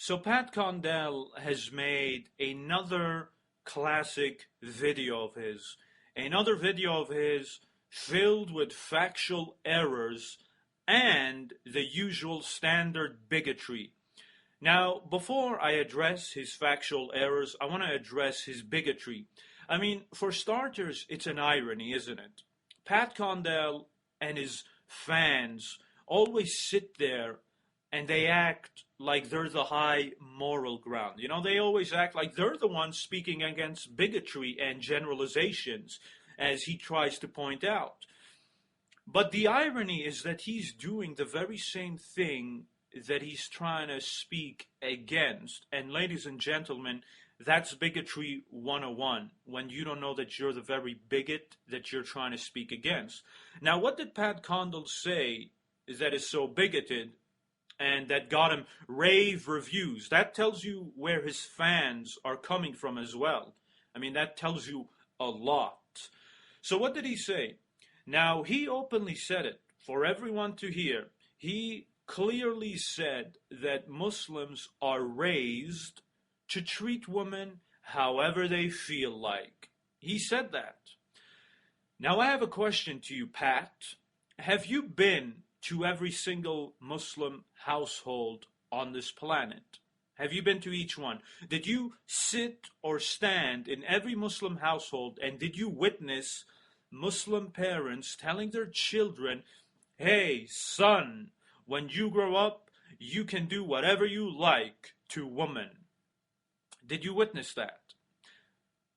So Pat Condell has made another video of his filled with factual errors and the usual standard bigotry. Now, before I address his factual errors, I want to address his bigotry. I mean, for starters, it's an irony, isn't it? Pat Condell and his fans always sit there and they act like they're the high moral ground. You know, they always act like they're the ones speaking against bigotry and generalizations, as he tries to point out. But the irony is that he's doing the very same thing that he's trying to speak against. And ladies and gentlemen, that's bigotry 101, when you don't know that you're the very bigot that you're trying to speak against. Now, what did Pat Condell say that is so bigoted and that got him rave reviews? That tells you where his fans are coming from as well. I mean, that tells you a lot. So what did he say? Now, he openly said it for everyone to hear. He clearly said that Muslims are raised to treat women however they feel like. He said that. Now, I have a question to you, Pat. Have you been to every single Muslim household on this planet? Have you been to each one? Did you sit or stand in every Muslim household, and did you witness Muslim parents telling their children, hey, son, when you grow up, you can do whatever you like to women? Did you witness that?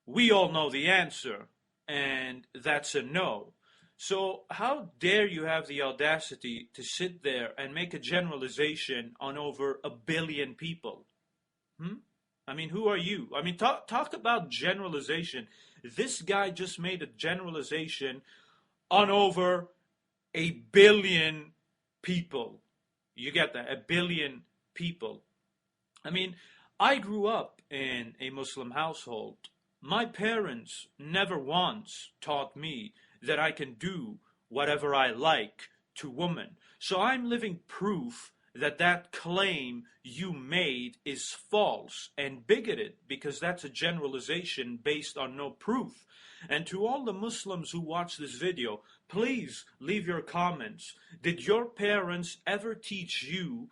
We all know the answer, and that's a no. So how dare you have the audacity to sit there and make a generalization on over 1 billion people? I mean, who are you? I mean, talk about generalization. This guy just made a generalization on over 1 billion people. You get that? 1 billion people. I mean, I grew up in a Muslim household. My parents never once taught me that I can do whatever I like to women. So I'm living proof that that claim you made is false and bigoted, because that's a generalization based on no proof. And to all the Muslims who watch this video, please leave your comments. Did your parents ever teach you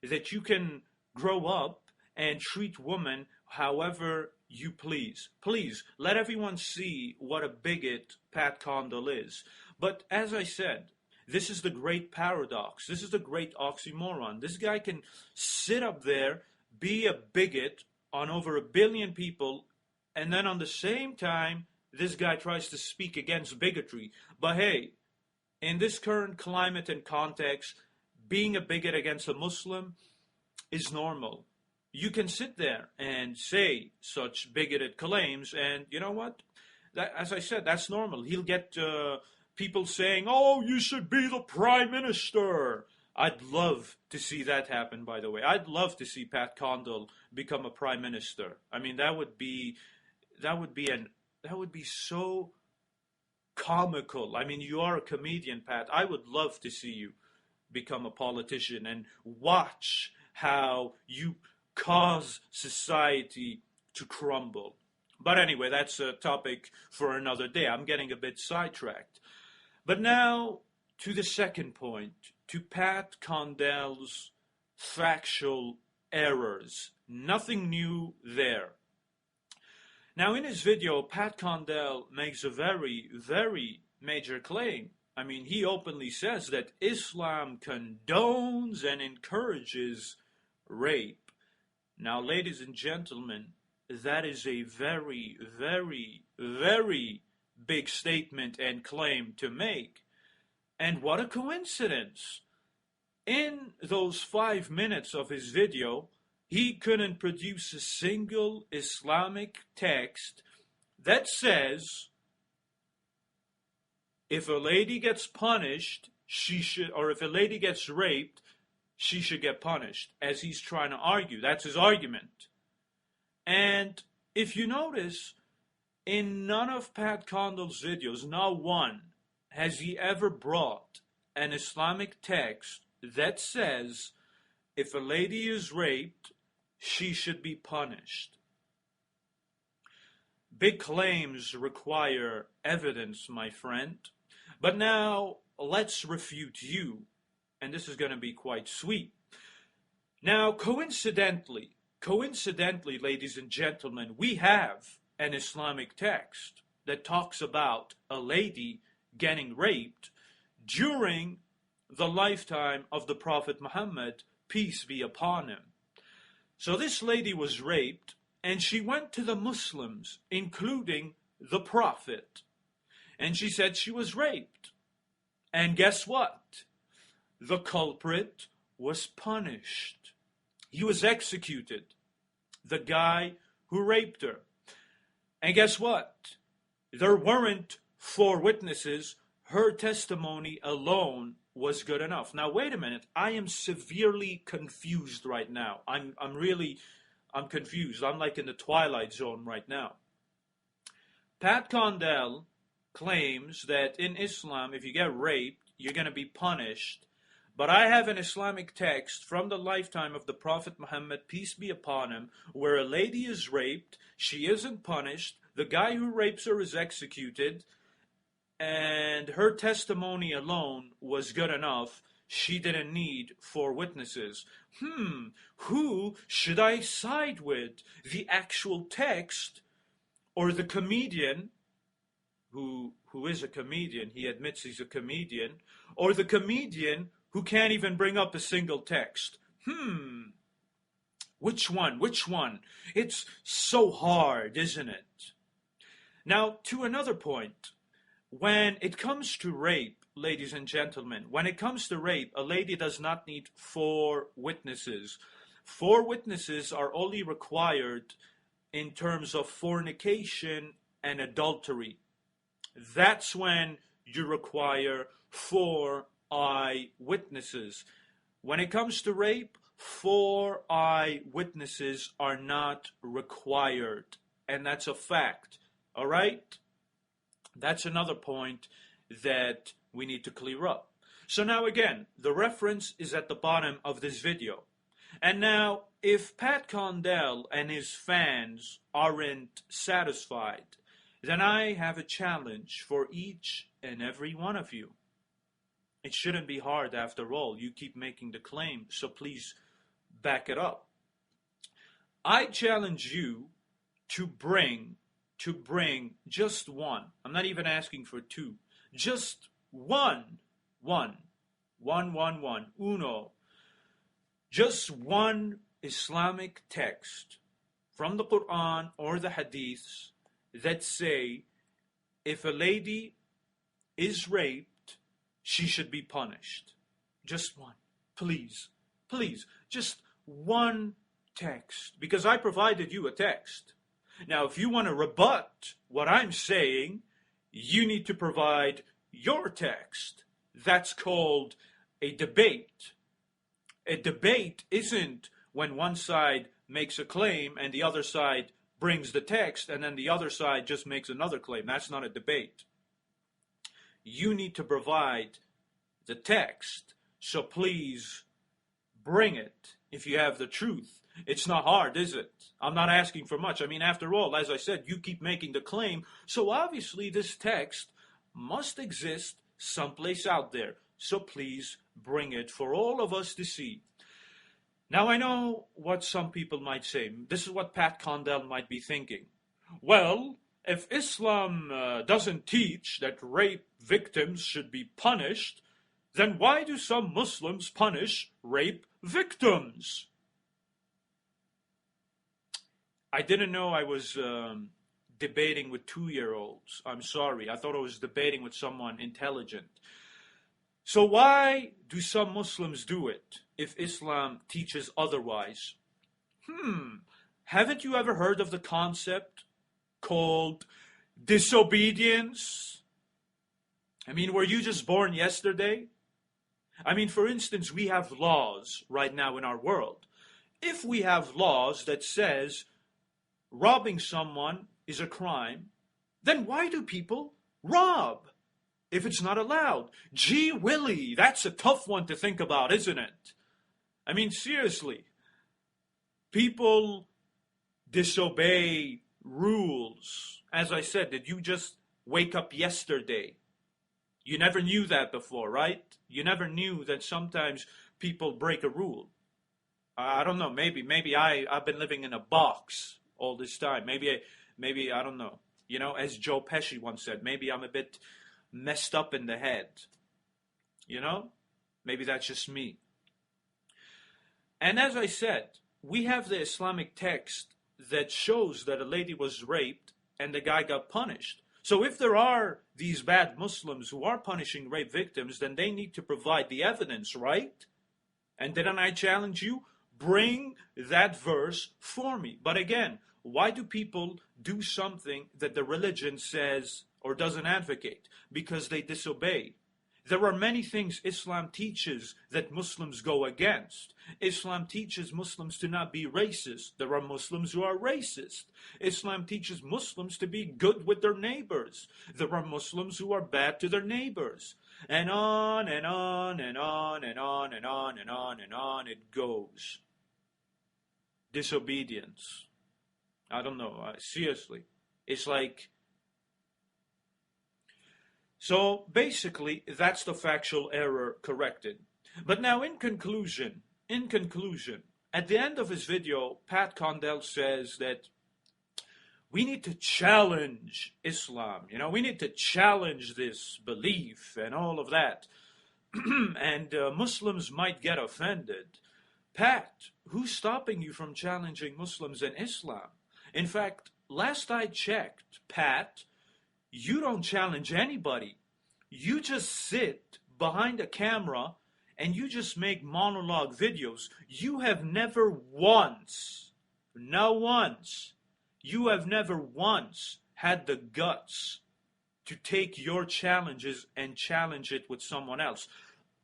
that you can grow up and treat women however you please? Please, let everyone see what a bigot Pat Condell is. But as I said, this is the great paradox. This is the great oxymoron. This guy can sit up there, be a bigot on over 1 billion people, and then on the same time, this guy tries to speak against bigotry. But hey, in this current climate and context, being a bigot against a Muslim is normal. You can sit there and say such bigoted claims, and you know what? As I said, that's normal. He'll get people saying, oh, you should be the prime minister. I'd love to see that happen, by the way. I'd love to see Pat Condell become a prime minister. I mean, that would be so comical. I mean, you are a comedian, Pat. I would love to see you become a politician and watch how you cause society to crumble. But anyway, that's a topic for another day. I'm getting a bit sidetracked. But now to the second point, to Pat Condell's factual errors. Nothing new there. Now in his video, Pat Condell makes a very, very major claim. I mean, he openly says that Islam condones and encourages rape. Now, ladies and gentlemen, that is a very, very, very big statement and claim to make. And what a coincidence. In those 5 minutes of his video, he couldn't produce a single Islamic text that says if a lady gets punished, she should, or if a lady gets raped, she should get punished, as he's trying to argue. That's his argument. And if you notice, in none of Pat Condell's videos, not one, has he ever brought an Islamic text that says if a lady is raped, she should be punished. Big claims require evidence, my friend. But now let's refute you, and this is going to be quite sweet. Now, coincidentally, ladies and gentlemen, we have an Islamic text that talks about a lady getting raped during the lifetime of the Prophet Muhammad, peace be upon him. So this lady was raped, and she went to the Muslims, including the Prophet, and she said she was raped. And guess what? The culprit was punished. He was executed, the guy who raped her. And guess what? There weren't 4 witnesses. Her testimony alone was good enough. Now, wait a minute. I am severely confused right now. I'm confused. I'm like in the twilight zone right now. Pat Condell claims that in Islam, if you get raped, you're going to be punished. But I have an Islamic text from the lifetime of the Prophet Muhammad, peace be upon him, where a lady is raped, she isn't punished, the guy who rapes her is executed, and her testimony alone was good enough. She didn't need 4 witnesses. Who should I side with? The actual text or the comedian who is a comedian, he admits he's a comedian, or the comedian who can't even bring up a single text? Which one? It's so hard, isn't it? Now, to another point, when it comes to rape, ladies and gentlemen, when it comes to rape, a lady does not need 4 witnesses. 4 witnesses are only required in terms of fornication and adultery. That's when you require 4 eyewitnesses. When it comes to rape, 4 eyewitnesses are not required. And that's a fact. All right? That's another point that we need to clear up. So now again, the reference is at the bottom of this video. And now, if Pat Condell and his fans aren't satisfied, then I have a challenge for each and every one of you. It shouldn't be hard after all. You keep making the claim, so please back it up. I challenge you to bring just one. I'm not even asking for 2. Just one. Uno. Just one Islamic text from the Quran or the Hadiths that say if a lady is raped, she should be punished. Just one. Please, just one text. Because I provided you a text. Now, if you want to rebut what I'm saying, you need to provide your text. That's called a debate. A debate isn't when one side makes a claim and the other side brings the text and then the other side just makes another claim. That's not a debate. You need to provide the text. So please bring it if you have the truth. It's not hard, is it? I'm not asking for much. I mean, after all, as I said, you keep making the claim. So obviously this text must exist someplace out there. So please bring it for all of us to see. Now I know what some people might say. This is what Pat Condell might be thinking. Well, if Islam doesn't teach that rape victims should be punished, then why do some Muslims punish rape victims? I didn't know I was debating with 2-year-olds. I'm sorry. I thought I was debating with someone intelligent. So why do some Muslims do it if Islam teaches otherwise? Haven't you ever heard of the concept called disobedience? I mean, were you just born yesterday? I mean, for instance, we have laws right now in our world. If we have laws that says robbing someone is a crime, then why do people rob if it's not allowed? Gee Willie, that's a tough one to think about, isn't it? I mean, seriously. People disobey rules. As I said, did you just wake up yesterday? You never knew that before, right? You never knew that sometimes people break a rule. I don't know. Maybe I've been living in a box all this time. Maybe I don't know. You know, as Joe Pesci once said, maybe I'm a bit messed up in the head. You know, maybe that's just me. And as I said, we have the Islamic text that shows that a lady was raped and the guy got punished. So if there are these bad Muslims who are punishing rape victims, then they need to provide the evidence, right? And didn't I challenge you? Bring that verse for me. But again, why do people do something that the religion says or doesn't advocate? Because they disobey. There are many things Islam teaches that Muslims go against. Islam teaches Muslims to not be racist. There are Muslims who are racist. Islam teaches Muslims to be good with their neighbors. There are Muslims who are bad to their neighbors. And on and on and on and on and on and on and on it goes. Disobedience. I don't know. Seriously. It's like... So basically, that's the factual error corrected. But now in conclusion, at the end of his video, Pat Condell says that we need to challenge Islam. You know, we need to challenge this belief and all of that. And Muslims might get offended. Pat, who's stopping you from challenging Muslims and Islam? In fact, last I checked, Pat, you don't challenge anybody. You just sit behind a camera and you just make monologue videos. You have never once, you have never once had the guts to take your challenges and challenge it with someone else.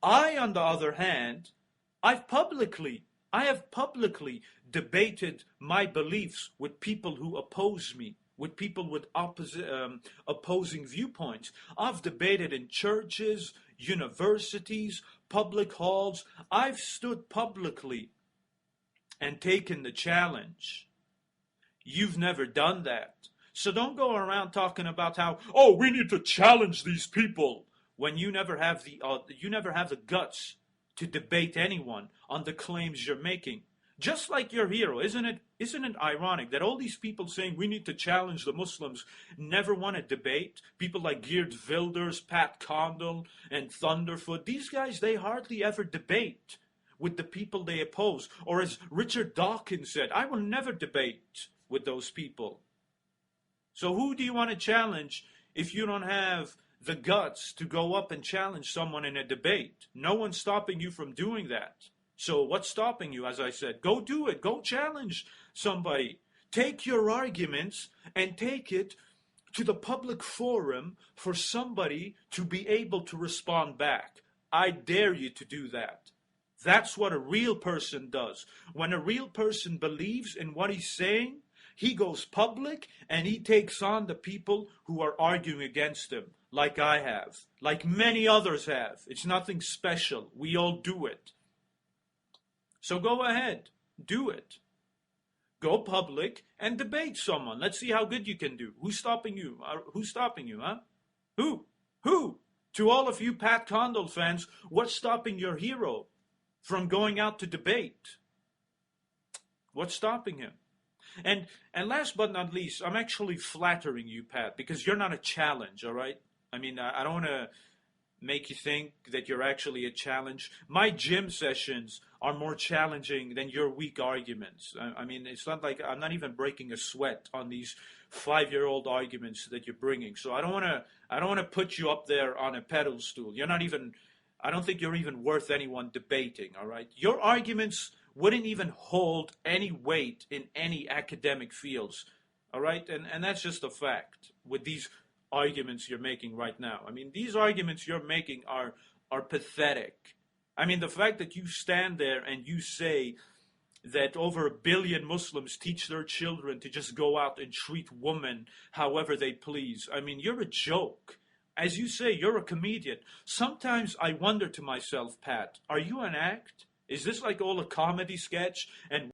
I, on the other hand, I have publicly debated my beliefs with people who oppose me, with people with opposing viewpoints. I've debated in churches, universities, public halls. I've stood publicly and taken the challenge. You've never done that. So don't go around talking about how, oh, we need to challenge these people, when you never have the guts to debate anyone on the claims you're making. Just like your hero, isn't it ironic that all these people saying we need to challenge the Muslims never want to debate? People like Geert Wilders, Pat Condell, and Thunderfoot, these guys, they hardly ever debate with the people they oppose. Or as Richard Dawkins said, I will never debate with those people. So who do you want to challenge if you don't have the guts to go up and challenge someone in a debate? No one's stopping you from doing that. So what's stopping you? As I said, go do it. Go challenge somebody. Take your arguments and take it to the public forum for somebody to be able to respond back. I dare you to do that. That's what a real person does. When a real person believes in what he's saying, he goes public and he takes on the people who are arguing against him, like I have, like many others have. It's nothing special. We all do it. So go ahead, do it. Go public and debate someone. Let's see how good you can do. Who's stopping you? Who's stopping you, huh? Who? To all of you Pat Condell fans, what's stopping your hero from going out to debate? What's stopping him? And last but not least, I'm actually flattering you, Pat, because you're not a challenge, all right? I mean, I don't want to make you think that you're actually a challenge. My gym sessions are more challenging than your weak arguments. I mean, it's not like I'm not even breaking a sweat on these 5-year-old arguments that you're bringing. So I don't want to put you up there on a pedestal. I don't think you're even worth anyone debating, all right? Your arguments wouldn't even hold any weight in any academic fields, all right? And that's just a fact with these arguments you're making right now. I mean, these arguments you're making are pathetic. I mean, the fact that you stand there and you say that over 1 billion Muslims teach their children to just go out and treat women however they please. I mean, you're a joke. As you say, you're a comedian. Sometimes I wonder to myself, Pat, are you an act? Is this like all a comedy sketch? And